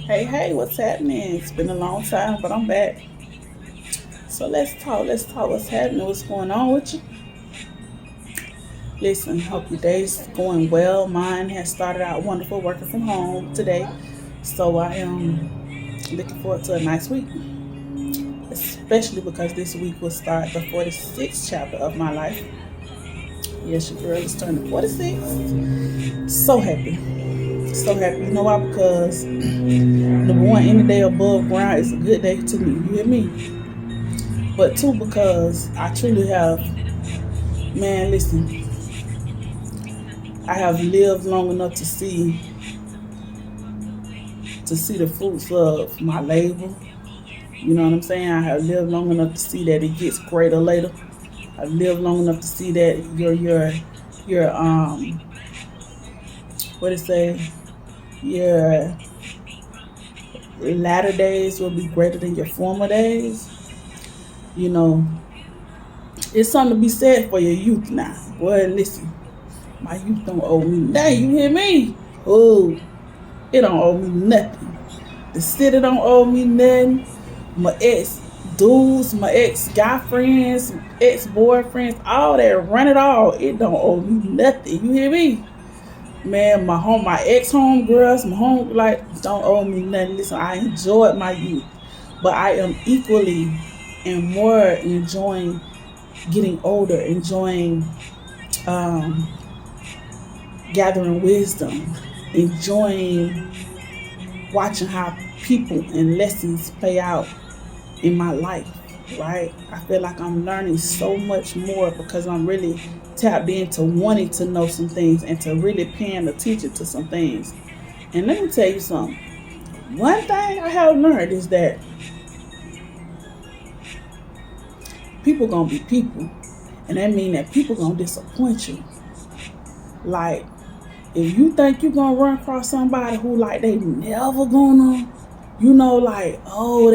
Hey, what's happening? It's been a long time, but I'm back. So let's talk what's happening, what's going on with you. Listen, hope your day's going well. Mine has started out wonderful working from home today. So I am looking forward to a nice week, especially because this week will start the 46th chapter of my life. Yes, your girl is turning 46. So happy. So happy. You know why? Because number one, any day above ground is a good day to me. You hear me? But two, because I truly have, man, listen, I have lived long enough to see the fruits of my labor. You know what I'm saying? I have lived long enough to see that it gets greater later. I've lived long enough to see that your what it say, your latter days will be greater than your former days. You know, it's something to be said for your youth now. Boy, listen, my youth don't owe me nothing. You hear me? Oh, it don't owe me nothing. The city don't owe me nothing. My ex dudes, my ex guy friends, ex boyfriends, all that, run it all. It don't owe me nothing. You hear me? Man, my ex home girls, my home like don't owe me nothing. Listen, I enjoyed my youth, but I am equally and more enjoying getting older, enjoying um, gathering wisdom, enjoying watching how people and lessons play out in my life, right? I feel like I'm learning so much more because I'm really tapped into wanting to know some things and to really paying attention to some things. And let me tell you something. One thing I have learned is that people gonna be people. And that means that people gonna disappoint you. Like, if you think you're gonna run across somebody who like they never gonna, like, oh,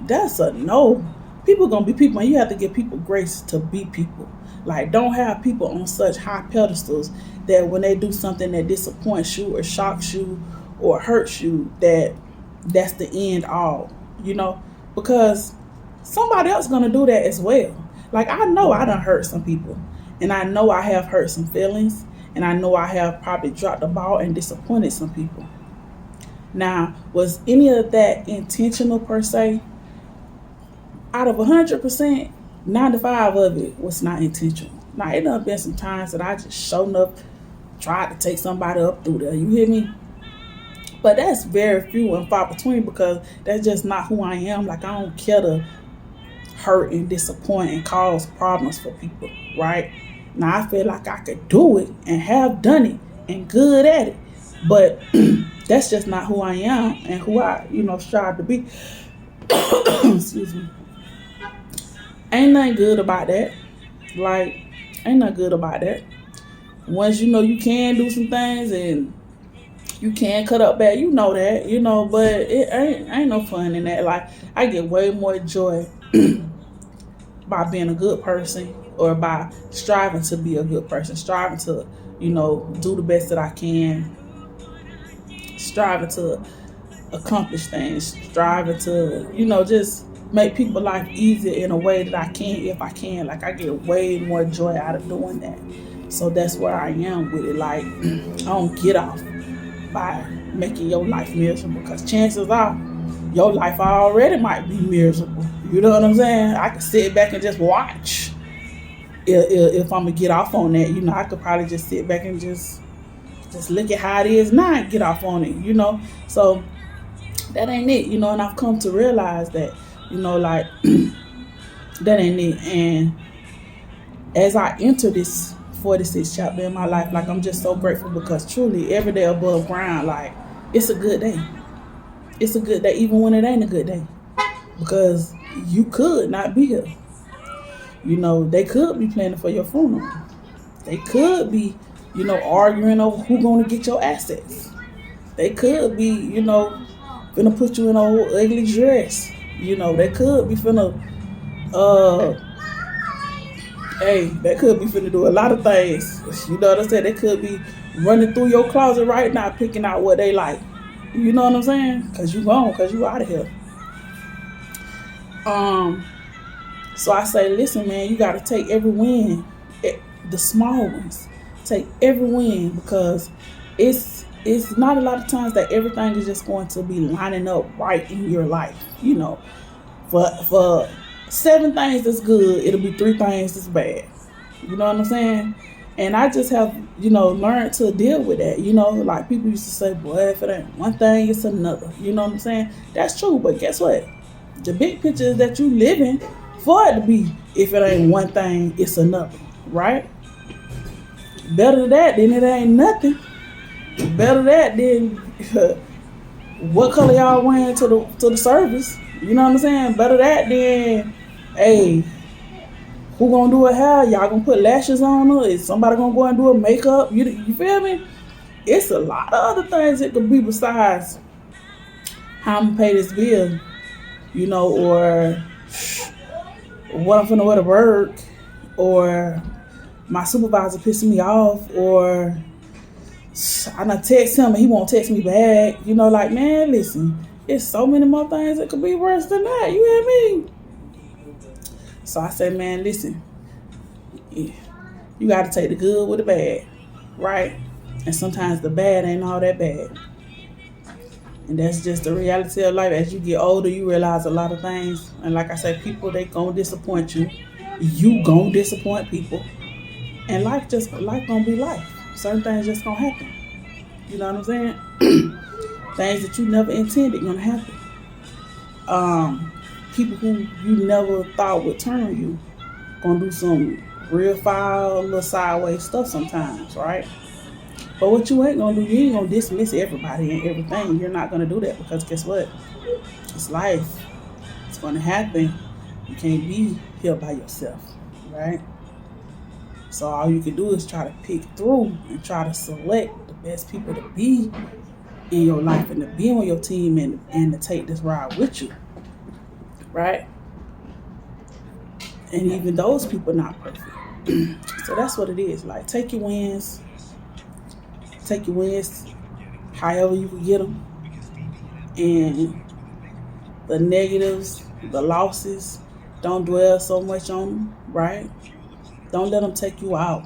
that's a no. People gonna be people, and you have to give people grace to be people. Like, don't have people on such high pedestals that when they do something that disappoints you or shocks you or hurts you, that's the end all, because somebody else gonna do that as well. Like, I know I done hurt some people, and I know I have hurt some feelings, and I know I have probably dropped the ball and disappointed some people. Now, was any of that intentional per se? Out of 100%, 95 of it was not intentional. Now, it done been some times that I just shown up, tried to take somebody up through there. You hear me? But that's very few and far between because that's just not who I am. Like, I don't care to hurt and disappoint and cause problems for people, right? Now, I feel like I could do it and have done it and good at it. But that's just not who I am and who I, strive to be. Excuse me. Ain't nothing good about that. Like, ain't nothing good about that. Once you can do some things and you can cut up bad, that, but it ain't no fun in that. Like, I get way more joy by being a good person or by striving to be a good person, striving to, do the best that I can, striving to accomplish things, striving to, just make people's life easier in a way that I can if I can. Like, I get way more joy out of doing that. So that's where I am with it. Like, I don't get off by making your life miserable because chances are your life already might be miserable. You know what I'm saying? I could sit back and just watch. If I'm gonna get off on that, I could probably just sit back and just look at how it is now and get off on it, So that ain't it, and I've come to realize that, like that ain't it. And as I enter this 46th chapter in my life, like, I'm just so grateful because truly every day above ground, like, it's a good day. It's a good day even when it ain't a good day because you could not be here. They could be planning for your funeral. They could be, arguing over who's going to get your assets. They could be, finna put you in an old ugly dress. They could be finna, they could be finna do a lot of things. You know what I'm saying? They could be running through your closet right now, picking out what they like. You know what I'm saying? Because you gone, because you out of here. So I say, listen, man, you got to take every win, the small ones. Take every win, because it's not a lot of times that everything is just going to be lining up right in your life. You know, for 7 things that's good, it'll be 3 things that's bad. You know what I'm saying? And I just have, learned to deal with that. Like people used to say, boy, if it ain't one thing, it's another. You know what I'm saying? That's true, but guess what? The big picture is that you living for it to be, if it ain't one thing, it's another, right? Better that than it ain't nothing. Better that than what color y'all wearing to the service. You know what I'm saying? Better that than, hey, who gonna do a hair? Y'all gonna put lashes on her? Is somebody gonna go and do a makeup? You feel me? It's a lot of other things it could be besides how I'm gonna pay this bill, or what I'm finna wear to work, or my supervisor pissing me off, or I done text him and he won't text me back. Like, man, listen, it's so many more things that could be worse than that. You hear me? So I say, man, listen, you got to take the good with the bad, right? And sometimes the bad ain't all that bad. And that's just the reality of life. As you get older, you realize a lot of things. And like I said, people, they gonna disappoint you. You gonna disappoint people. And life gonna be life. Certain things just gonna happen. You know what I'm saying? Things that you never intended gonna happen. People who you never thought would turn on you gonna do some real foul, little sideways stuff sometimes, right? But what you ain't gonna do, you ain't gonna dismiss everybody and everything. You're not gonna do that, because guess what? It's life. It's gonna happen. You can't be here by yourself, right? So all you can do is try to pick through and try to select the best people to be in your life and to be on your team and to take this ride with you, right? And even those people not perfect. So that's what it is. Like, take your wins however you can get them, and the negatives, the losses, don't dwell so much on them, right? Don't let them take you out.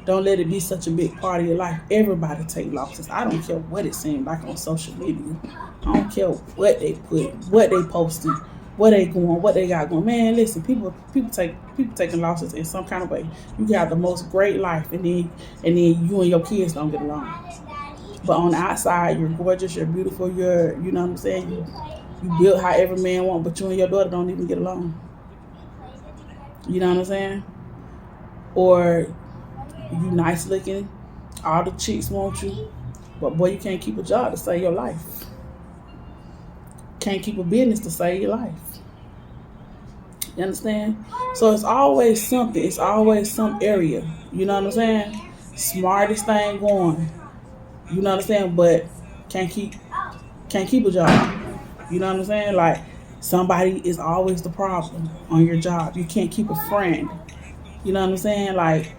Don't let it be such a big part of your life. Everybody take losses. I don't care what it seems like on social media. I don't care what they put, what they posting, what they going, what they got going. Man, listen, people taking losses in some kind of way. You got the most great life, and then you and your kids don't get along. But on the outside, you're gorgeous, you're beautiful, you know what I'm saying? You built how every man want, but you and your daughter don't even get along. You know what I'm saying? Or you nice looking, all the chicks want you, but boy, you can't keep a job to save your life. Can't keep a business to save your life. You understand? So it's always something. It's always some area. You know what I'm saying? Smartest thing going. You know what I'm saying? But can't keep a job. You know what I'm saying? Like, somebody is always the problem on your job. You can't keep a friend. You know what I'm saying? Like,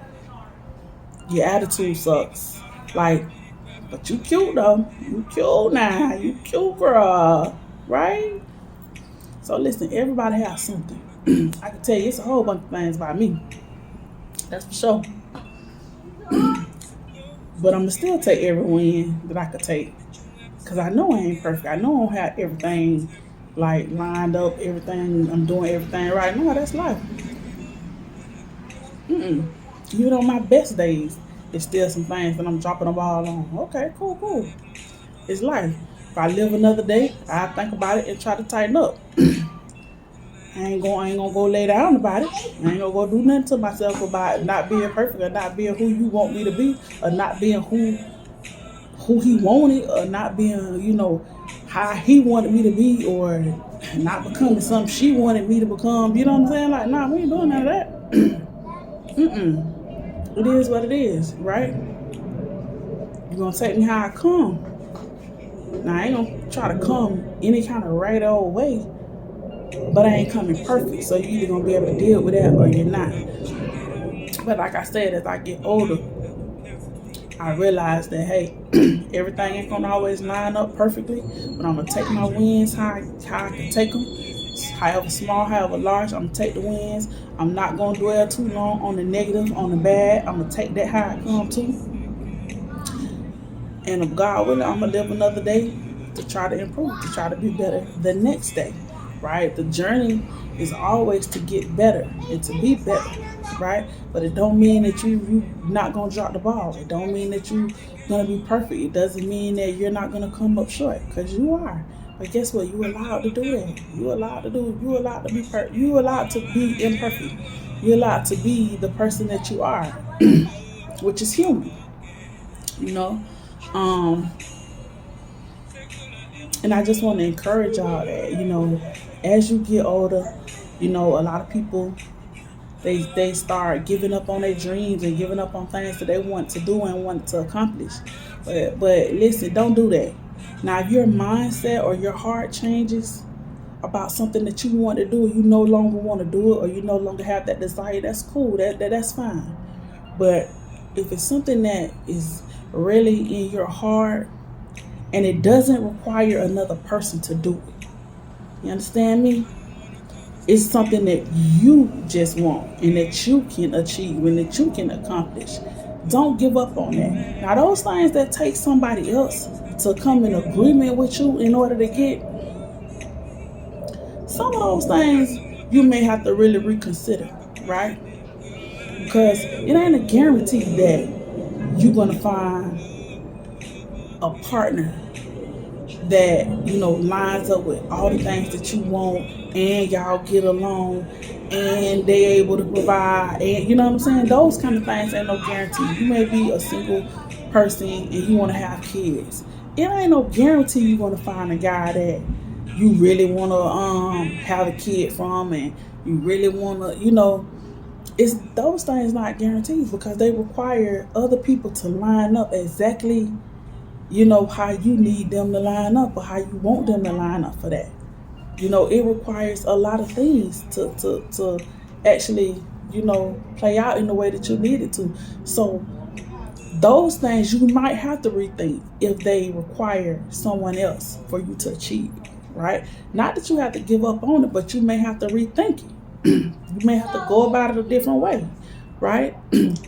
your attitude sucks. Like, but you cute though. You cute now. You cute, girl. Right? So listen, everybody has something. I can tell you, it's a whole bunch of things about me. That's for sure. But I'm going to still take every win that I could take. Because I know I ain't perfect. I know I don't have everything like lined up, everything, I'm doing everything right. No, that's life. Even on my best days, there's still some things that I'm dropping the ball on. Okay, cool. It's life. If I live another day, I think about it and try to tighten up. I ain't gonna go lay down about it. I ain't gonna go do nothing to myself about not being perfect, or not being who you want me to be, or not being who he wanted, or not being, how he wanted me to be, or not becoming something she wanted me to become. You know what I'm saying? Like, nah, we ain't doing none of that. It is what it is, right? You're gonna take me how I come. Now, I ain't gonna try to come any kind of right old way, but I ain't coming perfect. So you're either gonna be able to deal with that or you're not. But like I said, as I get older, I realized that, hey, everything ain't gonna always line up perfectly, but I'm gonna take my wins how I can take them, however small, however large. I'm gonna take the wins. I'm not gonna dwell too long on the negative, on the bad. I'm gonna take that how it come to, and if God willing, I'm gonna live another day to try to improve, to try to be better the next day, right? The journey is always to get better and to be better, right? But it don't mean that you not gonna drop the ball. It don't mean that you gonna be perfect. It doesn't mean that you're not gonna come up short, because you are. But guess what? You allowed to do that. You allowed to do. You allowed to be perfect. You allowed to be imperfect. You're allowed to be the person that you are, which is human. You know. And I just want to encourage y'all that, as you get older, a lot of people, they start giving up on their dreams and giving up on things that they want to do and want to accomplish. But listen, don't do that. Now, if your mindset or your heart changes about something that you want to do, you no longer want to do it, or you no longer have that desire, that's cool. That's fine. But if it's something that is really in your heart and it doesn't require another person to do it, you understand me? It's something that you just want and that you can achieve and that you can accomplish. Don't give up on that. Now, those things that take somebody else to come in agreement with you in order to get, some of those things you may have to really reconsider, right? Because it ain't a guarantee that you're going to find a partner that, lines up with all the things that you want, and y'all get along, and they able to provide, and you know what I'm saying? Those kind of things ain't no guarantee. You may be a single person and you want to have kids. It ain't no guarantee you're going to find a guy that you really want to have a kid from, and you really want to, it's those things not guaranteed, because they require other people to line up exactly how you need them to line up, or how you want them to line up for that. It requires a lot of things to actually, play out in the way that you need it to. So those things you might have to rethink if they require someone else for you to achieve, right? Not that you have to give up on it, but you may have to rethink it. You may have to go about it a different way, right?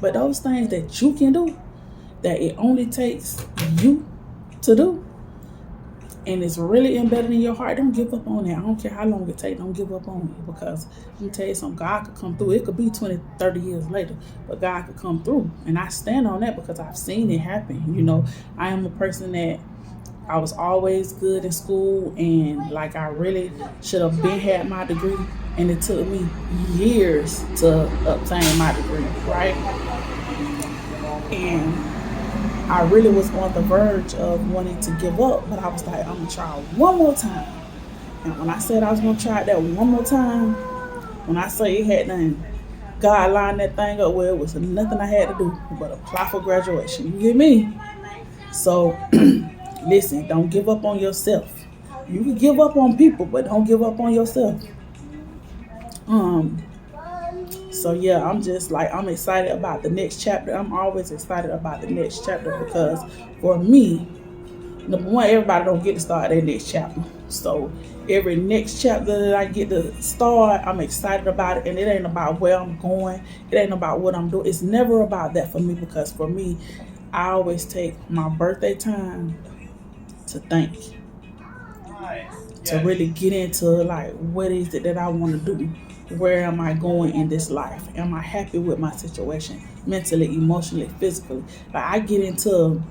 But those things that you can do, that it only takes you to do, and it's really embedded in your heart, don't give up on it. I don't care how long it takes, don't give up on it, because let me tell you something, God could come through. It could be 20, 30 years later, but God could come through, and I stand on that because I've seen it happen. I am a person that I was always good in school, and like I really should have had my degree, and it took me years to obtain my degree, right? And I really was on the verge of wanting to give up, but I was like, I'm going to try one more time. And when I said I was going to try that one more time, when I say it had nothing, God lined that thing up where it was nothing I had to do but apply for graduation. You get me? So, listen, don't give up on yourself. You can give up on people, but don't give up on yourself. So yeah, I'm excited about the next chapter. I'm always excited about the next chapter, because for me, number one, everybody don't get to start their next chapter. So every next chapter that I get to start, I'm excited about it. And it ain't about where I'm going. It ain't about what I'm doing. It's never about that for me, because for me, I always take my birthday time to think. To really get into like, what is it that I want to do? Where am I going in this life? Am I happy with my situation, mentally, emotionally, physically? Like I get into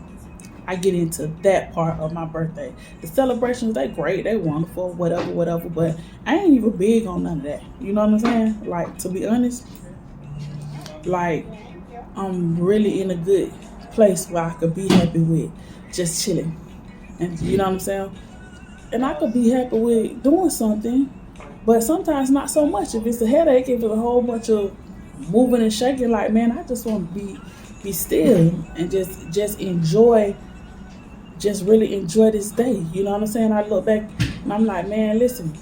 that part of my birthday. The celebrations, they great, they wonderful, whatever, but I ain't even big on none of that. You know what I'm saying? Like, to be honest, like I'm really in a good place where I could be happy with just chilling. And you know what I'm saying? And I could be happy with doing something, but sometimes not so much. If it's a headache, if it's a whole bunch of moving and shaking, like, man, I just want to be still and just enjoy, really enjoy this day. You know what I'm saying? I look back and I'm like, man, listen,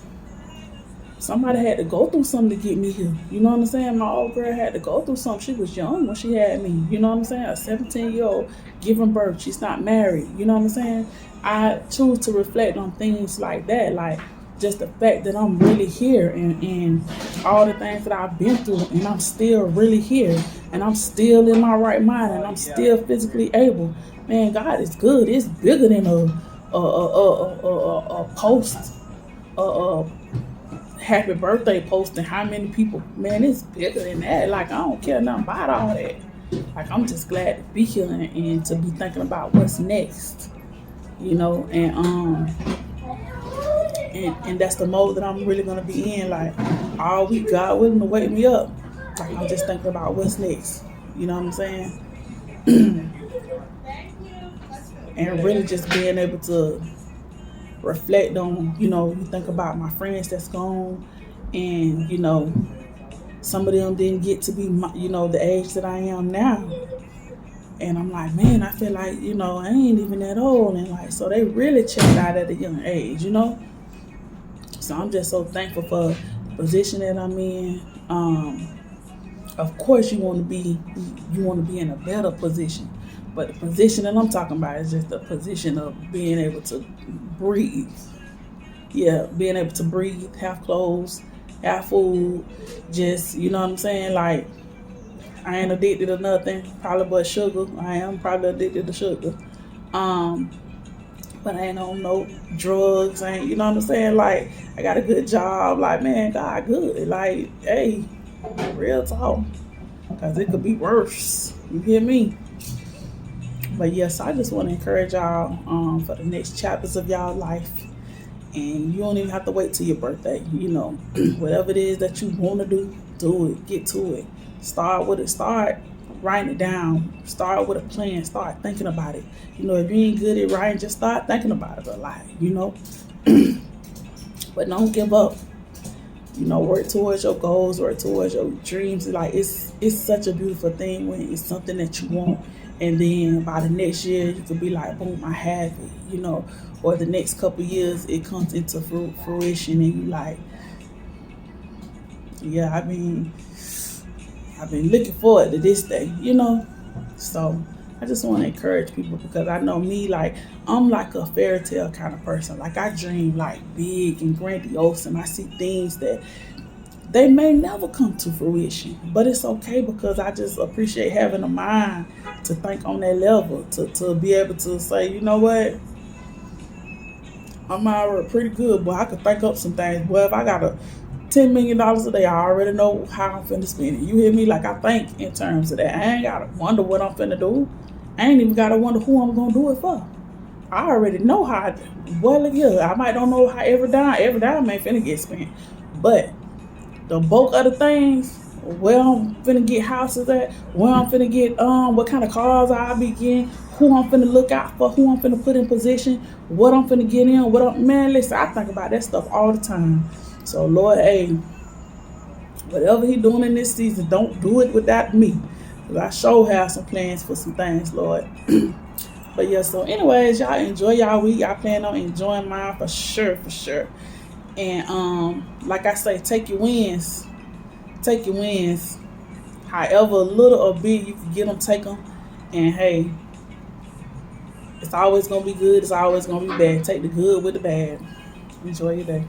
somebody had to go through something to get me here. You know what I'm saying? My old girl had to go through something. She was young when she had me. You know what I'm saying? A 17-year-old giving birth. She's not married. You know what I'm saying? I choose to reflect on things like that, like just the fact that I'm really here, and all the things that I've been through, and I'm still really here, and I'm still in my right mind, and I'm still physically able. Man, God is good. It's bigger than a post, a happy birthday post, and how many people. Man, it's bigger than that. Like, I don't care nothing about all that. Like, I'm just glad to be here, and to be thinking about what's next. You know, and that's the mode that I'm really gonna be in. Like, all week, God willing to wake me up. Like, I'm just thinking about what's next. You know what I'm saying? And really just being able to reflect on, you think about my friends that's gone, and some of them didn't get to be the age that I am now. And I'm like, man, I feel like, I ain't even that old. And like, so they really checked out at a young age, So I'm just so thankful for the position that I'm in. Of course you want to be in a better position. But the position that I'm talking about is just the position of being able to breathe. Yeah, being able to breathe, have clothes, have food, just, you know what I'm saying? Like, I ain't addicted to nothing, probably but sugar. I am probably addicted to sugar. But I ain't on no drugs. I ain't, you know what I'm saying? Like, I got a good job. Like, man, God good. Like, hey, real talk. Because it could be worse. You hear me? But yes, I just want to encourage y'all for the next chapters of y'all life. And you don't even have to wait till your birthday. Whatever it is that you want to do it. Get to it. Start with it. Start writing it down. Start with a plan. Start thinking about it. If you ain't good at writing, just start thinking about it a lot, But don't give up. Work towards your goals, work towards your dreams. Like, it's such a beautiful thing when it's something that you want, and then by the next year you could be like, boom, I have it, or the next couple years it comes into fruition, and you like, yeah, I've been looking forward to this day, So I just want to encourage people, because I know me, like, I'm like a fairy tale kind of person. Like, I dream like big and grandiose, and I see things that they may never come to fruition, but it's okay, because I just appreciate having a mind to think on that level, to be able to say, you know what, I'm already pretty good, but I could think up some things. Well, if I got $10 million a day, I already know how I'm finna spend it. You hear me? Like, I think in terms of that. I ain't gotta wonder what I'm finna do. I ain't even gotta wonder who I'm gonna do it for. I already know how. I might don't know how every dime ain't finna get spent, but the bulk of the things, where I'm finna get houses at, where I'm finna get what kind of cars I'll be getting, who I'm finna look out for, who I'm finna put in position, what I'm finna get in, man, listen, I think about that stuff all the time. So Lord, hey, whatever He doing in this season, don't do it without me. Because I sure have some plans for some things, Lord. But yeah, so anyways, y'all enjoy y'all week. Y'all plan on enjoying mine for sure. And like I say, take your wins. However little or big you can get them, take them. And hey, it's always gonna be good. It's always gonna be bad. Take the good with the bad. Enjoy your day.